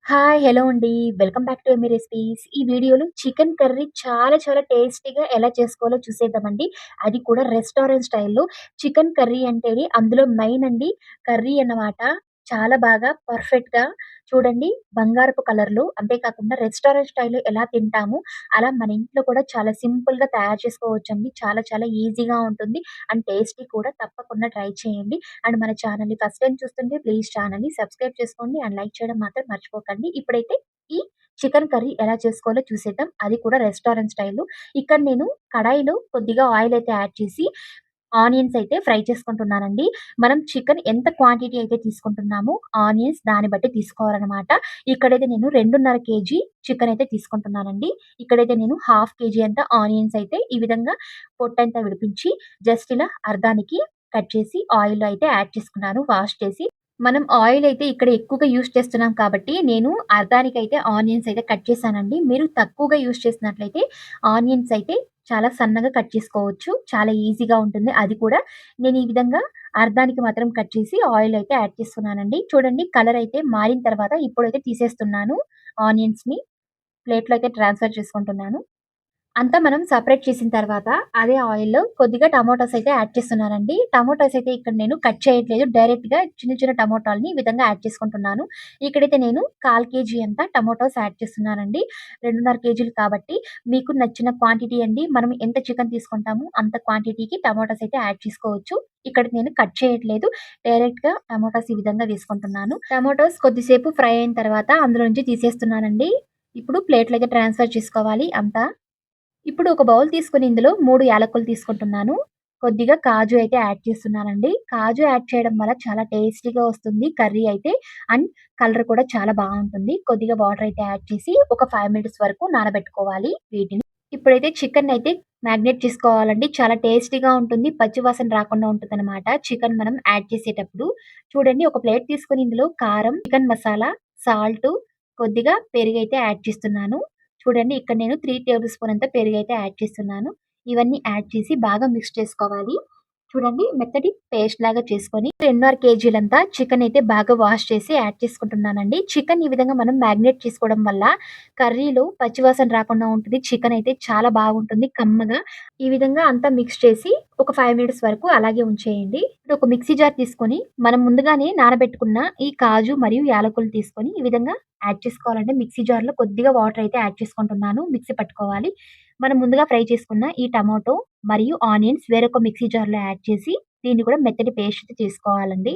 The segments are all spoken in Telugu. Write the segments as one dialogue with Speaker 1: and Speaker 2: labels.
Speaker 1: హాయ్! హలో అండి. Welcome back to yummy recipes. ఈ వీడియోలో చికెన్ కర్రీ చాలా చాలా టేస్టీగా ఎలా చేసుకోవాలో చూసేద్దామండి. అది కూడా రెస్టారెంట్ స్టైల్‌లో. చికెన్ కర్రీ అంటేనే అందులో మెయిన్ అండి కర్రీ అన్నమాట. చాలా బాగా పర్ఫెక్ట్‌గా చూడండి బంగారపు కలర్‌లో అంతే కాకుండా రెస్టారెంట్ స్టైల్‌లో ఎలా తింటామో అలా మన ఇంట్లో కూడా చాలా సింపుల్‌గా తయారు చేసుకోవచ్చండి. చాలా చాలా ఈజీగా ఉంటుంది. అండ్ టేస్టీ కూడా తప్పకుండా ట్రై చేయండి. అండ్ మన ఛానల్‌ని ఫస్ట్ టైమ్ చూస్తుంటే ప్లీజ్ ఛానల్‌ని సబ్స్క్రైబ్ చేసుకోండి. అండ్ లైక్ చేయడం మాత్రం మర్చిపోకండి. ఇప్పుడైతే ఈ చికెన్ కర్రీ ఎలా చేసుకోవాలో చూసేద్దాం. అది కూడా రెస్టారెంట్ స్టైల్‌లో. ఇక్కడ నేను కడాయిలో కొద్దిగా ఆయిల్ అయితే యాడ్ చేసి ఆనియన్స్ అయితే ఫ్రై చేసుకుంటున్నానండి. మనం చికెన్ ఎంత క్వాంటిటీ అయితే తీసుకుంటున్నామో ఆనియన్స్ దాన్ని బట్టి తీసుకోవాలనమాట. ఇక్కడైతే నేను 2.5 కేజీ చికెన్ అయితే తీసుకుంటున్నానండి. ఇక్కడైతే నేను హాఫ్ కేజీ అంత ఆనియన్స్ అయితే ఈ విధంగా పొట్టంతా విడిపించి జస్ట్ ఇలా అర్ధానికి కట్ చేసి ఆయిల్‌లో అయితే యాడ్ చేసుకున్నాను వాష్ చేసి. మనం ఆయిల్ అయితే ఇక్కడ ఎక్కువగా యూజ్ చేస్తున్నాం కాబట్టి నేను అర్ధానికైతే ఆనియన్స్ అయితే కట్ చేశానండి. మీరు తక్కువగా యూజ్ చేసినట్లయితే ఆనియన్స్ అయితే చాలా సన్నగా కట్ చేసుకోవచ్చు. చాలా ఈజీగా ఉంటుంది. అది కూడా నేను ఈ విధంగా అర్ధానికి మాత్రం కట్ చేసి ఆయిల్ అయితే యాడ్ చేస్తున్నానండి. చూడండి కలర్ అయితే మారిన తర్వాత ఇప్పుడైతే తీసేస్తున్నాను ఆనియన్స్‌ని. ప్లేట్‌లో అయితే ట్రాన్స్‌ఫర్ చేసుకుంటున్నాను. అంతా మనం సెపరేట్ చేసిన తర్వాత అదే ఆయిల్‌లో కొద్దిగా టమాటోస్ అయితే యాడ్ చేస్తున్నానండి. టమాటోస్ అయితే ఇక్కడ నేను కట్ చేయట్లేదు. డైరెక్ట్‌గా చిన్న చిన్న టమోటాలని ఈ విధంగా యాడ్ చేసుకుంటున్నాను. ఇక్కడైతే నేను 1/4 కేజీ అంత టమాటోస్ యాడ్ చేస్తున్నానండి. 2.5 కేజీలు కాబట్టి మీకు నచ్చిన క్వాంటిటీ అండి. మనం ఎంత చికెన్ తీసుకుంటామో అంత క్వాంటిటీకి టమాటోస్ అయితే యాడ్ చేసుకోవచ్చు. ఇక్కడ నేను కట్ చేయట్లేదు. డైరెక్ట్‌గా టమాటోస్ ఈ విధంగా వేసుకుంటున్నాను. టమాటోస్ కొద్దిసేపు ఫ్రై అయిన తర్వాత అందులో నుంచి తీసేస్తున్నానండి. ఇప్పుడు ప్లేట్‌లోకి ట్రాన్స్‌ఫర్ చేసుకోవాలి అంతా. ఇప్పుడు ఒక బౌల్ తీసుకొని ఇందులో 3 యాలకులు తీసుకుంటున్నాను. కొద్దిగా కాజు అయితే యాడ్ చేస్తున్నానండి. కాజు యాడ్ చేయడం వల్ల చాలా టేస్టీగా వస్తుంది కర్రీ అయితే. అండ్ కలర్ కూడా చాలా బావుంటుంది. కొద్దిగా వాటర్ అయితే యాడ్ చేసి ఒక 5 మినిట్స్ వరకు నానబెట్టుకోవాలి వీటిని. ఇప్పుడైతే చికెన్ అయితే మ్యాగ్నేట్ చేసుకోవాలండి. చాలా టేస్టీగా ఉంటుంది. పచ్చి వాసన రాకుండా ఉంటుందనమాట చికెన్ మనం యాడ్ చేసేటప్పుడు. చూడండి ఒక ప్లేట్ తీసుకొని ఇందులో కారం, చికెన్ మసాలా, సాల్టు, కొద్దిగా పెరుగైతే యాడ్ చేస్తున్నాను. చూడండి ఇక్కడ నేను 3 టేబుల్ స్పూన్ అంతా పెరుగైతే యాడ్ చేస్తున్నాను. ఇవన్నీ యాడ్ చేసి బాగా మిక్స్ చేసుకోవాలి. చూడండి మెత్తటి పేస్ట్ లాగా చేసుకొని 2.5 కేజీలంతా చికెన్ అయితే బాగా వాష్ చేసి యాడ్ చేసుకుంటున్నానండి. చికెన్ ఈ విధంగా మనం మ్యాగ్నేట్ చేసుకోవడం వల్ల కర్రీలో పచ్చివాసన రాకుండా ఉంటుంది. చికెన్ అయితే చాలా బాగుంటుంది కమ్మగా. ఈ విధంగా అంతా మిక్స్ చేసి ఒక 5 మినిట్స్ వరకు అలాగే ఉంచేయండి. ఇప్పుడు ఒక మిక్సీ జార్ తీసుకొని మనం ముందుగానే నానబెట్టుకున్న ఈ కాజు మరియు యాలకులు తీసుకొని ఈ విధంగా యాడ్ చేసుకోవాలండి. మిక్సీ జార్‌లో కొద్దిగా వాటర్ అయితే యాడ్ చేసుకుంటున్నాను. మిక్సీ పట్టుకోవాలి. మనం ముందుగా ఫ్రై చేసుకున్న ఈ టమాటో మరియు ఆనియన్స్ వేరొక మిక్సీ జార్‌లో యాడ్ చేసి దీన్ని కూడా మెత్తటి పేస్ట్ అయితే చేసుకోవాలండి.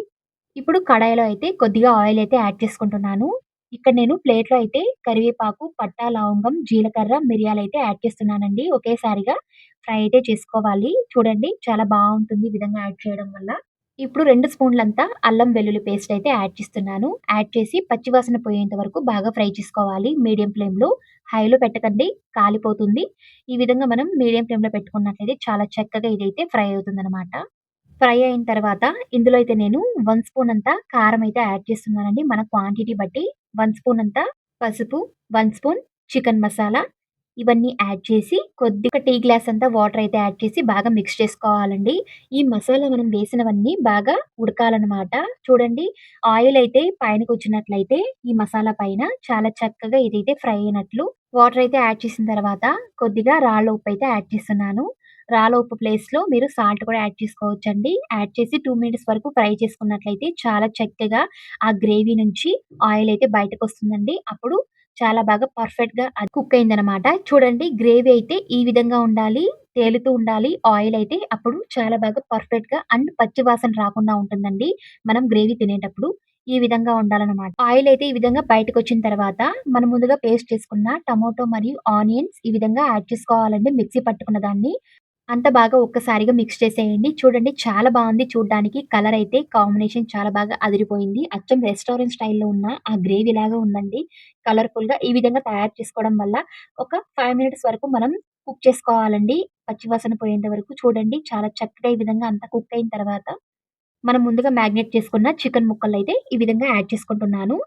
Speaker 1: ఇప్పుడు కడాయిలో అయితే కొద్దిగా ఆయిల్ అయితే యాడ్ చేసుకుంటున్నాను. ఇక్కడ నేను ప్లేట్‌లో అయితే కరివేపాకు, పట్టా, లవంగం, జీలకర్ర, మిరియాలైతే యాడ్ చేస్తున్నానండి. ఒకేసారిగా ఫ్రై అయితే చేసుకోవాలి. చూడండి చాలా బావుంటుంది ఈ విధంగా యాడ్ చేయడం వల్ల. ఇప్పుడు 2 స్పూన్లంతా అల్లం వెల్లుల్లి పేస్ట్ అయితే యాడ్ చేస్తున్నాను. యాడ్ చేసి పచ్చివాసన పోయేంత వరకు బాగా ఫ్రై చేసుకోవాలి మీడియం ఫ్లేమ్‌లో. హైలో పెట్టకండి కాలిపోతుంది. ఈ విధంగా మనం మీడియం ఫ్లేమ్‌లో పెట్టుకున్నట్లయితే చాలా చక్కగా ఇదైతే ఫ్రై అవుతుందనమాట. ఫ్రై అయిన తర్వాత ఇందులో అయితే నేను 1 స్పూన్ అంతా కారం అయితే యాడ్ చేస్తున్నానండి. మన క్వాంటిటీ బట్టి 1 స్పూన్ అంతా పసుపు, 1 స్పూన్ చికెన్ మసాలా ఇవన్నీ యాడ్ చేసి కొద్దిగా టీ గ్లాస్ అంతా వాటర్ అయితే యాడ్ చేసి బాగా మిక్స్ చేసుకోవాలండి. ఈ మసాలా మనం వేసినవన్నీ బాగా ఉడకాలనమాట. చూడండి ఆయిల్ అయితే పైనకొచ్చినట్లయితే ఈ మసాలా పైన చాలా చక్కగా ఇదైతే ఫ్రై అయినట్లు. వాటర్ అయితే యాడ్ చేసిన తర్వాత కొద్దిగా రాళ్ళ ఉప్పు అయితే యాడ్ చేస్తున్నాను. రాళ్ళ ఉప్పు ప్లేస్‌లో మీరు సాల్ట్ కూడా యాడ్ చేసుకోవచ్చండి. యాడ్ చేసి 2 మినిట్స్ వరకు ఫ్రై చేసుకున్నట్లయితే చాలా చక్కగా ఆ గ్రేవీ నుంచి ఆయిల్ అయితే బయటకొస్తుందండి. అప్పుడు చాలా బాగా పర్ఫెక్ట్‌గా అది కుక్ అయిందనమాట. చూడండి గ్రేవీ అయితే ఈ విధంగా ఉండాలి. తేలుతూ ఉండాలి ఆయిల్ అయితే. అప్పుడు చాలా బాగా పర్ఫెక్ట్‌గా అండ్ పచ్చి వాసన రాకుండా ఉంటుందండి. మనం గ్రేవీ తినేటప్పుడు. ఈ విధంగా ఉండాలనమాట. ఆయిల్ అయితే ఈ విధంగా బయటకొచ్చిన తర్వాత మనం ముందుగా పేస్ట్ చేసుకున్న టమాటో మరియు ఆనియన్స్ ఈ విధంగా యాడ్ చేసుకోవాలండి మిక్సీ పట్టుకున్న దాన్ని. అంతా బాగా ఒక్కసారిగా మిక్స్ చేసేయండి. చూడండి చాలా బావుంది చూడ్డానికి. కలర్ అయితే కాంబినేషన్ చాలా బాగా అదిరిపోయింది. అచ్చం రెస్టారెంట్ స్టైల్‌లో ఉన్న ఆ గ్రేవీ లాగా ఉందండి. కలర్‌ఫుల్‌గా ఈ విధంగా తయారు చేసుకోవడం వల్ల ఒక 5 మినిట్స్ వరకు మనం కుక్ చేసుకోవాలండి. పచ్చి వాసన పోయేంత వరకు చూడండి చాలా చక్కగా ఈ విధంగా అంతా కుక్ అయిన తర్వాత మనం ముందుగా మ్యాగ్నేట్ చేసుకున్న చికెన్ ముక్కలైతే ఈ విధంగా యాడ్ చేసుకుంటున్నాను.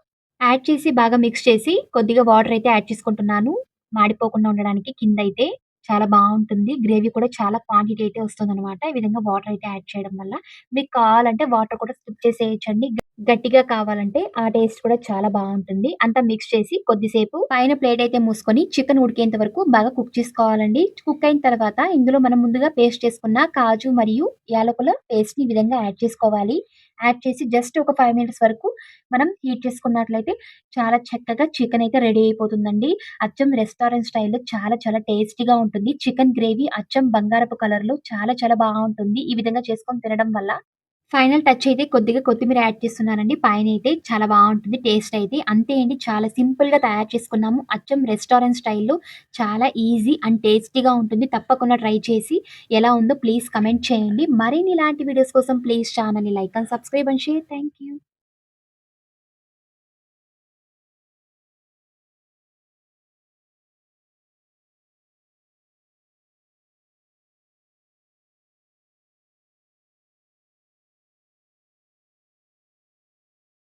Speaker 1: యాడ్ చేసి బాగా మిక్స్ చేసి కొద్దిగా వాటర్ అయితే యాడ్ చేసుకుంటున్నాను. మాడిపోకుండా ఉండడానికి కిందైతే చాలా బావుంటుంది. గ్రేవీ కూడా చాలా క్వాంటిటీ అయితే వస్తుందనమాట. ఈ విధంగా వాటర్ అయితే యాడ్ చేయడం వల్ల. మీకు కావాలంటే వాటర్ కూడా స్కిప్ చేసేయొచ్చండి. గట్టిగా కావాలంటే ఆ టేస్ట్ కూడా చాలా బావుంటుంది. అంతా మిక్స్ చేసి కొద్దిసేపు పైన ప్లేట్ అయితే మూసుకొని చికెన్ ఉడికేంత వరకు బాగా కుక్ చేసుకోవాలండి. కుక్ అయిన తర్వాత ఇందులో మనం ముందుగా పేస్ట్ చేసుకున్న కాజు మరియు యాలకుల పేస్ట్‌ని ఈ విధంగా యాడ్ చేసుకోవాలి. యాడ్ చేసి జస్ట్ ఒక 5 మినిట్స్ వరకు మనం హీట్ చేసుకున్నట్లయితే చాలా చక్కగా చికెన్ అయితే రెడీ అయిపోతుందండి. అచ్చం రెస్టారెంట్ స్టైల్‌లో చాలా చాలా టేస్టీగా ఉంటుంది. చికెన్ గ్రేవీ అచ్చం బంగారపు కలర్‌లో చాలా చాలా బావుంటుంది. ఈ విధంగా చేసుకొని తినడం వల్ల. ఫైనల్ టచ్ అయితే కొద్దిగా కొత్తిమీర యాడ్ చేస్తున్నానండి. పైనైతే చాలా బావుంటుంది టేస్ట్ అయితే. అంతే అండి, చాలా సింపుల్‌గా తయారు చేసుకున్నాము. అచ్చం రెస్టారెంట్ స్టైల్‌లో చాలా ఈజీ అండ్ టేస్టీగా ఉంటుంది. తప్పకుండా ట్రై చేసి ఎలా ఉందో ప్లీజ్ కమెంట్ చేయండి. మరిన్ని ఇలాంటి వీడియోస్ కోసం ప్లీజ్ ఛానెల్‌ని like and subscribe and share. Thank you.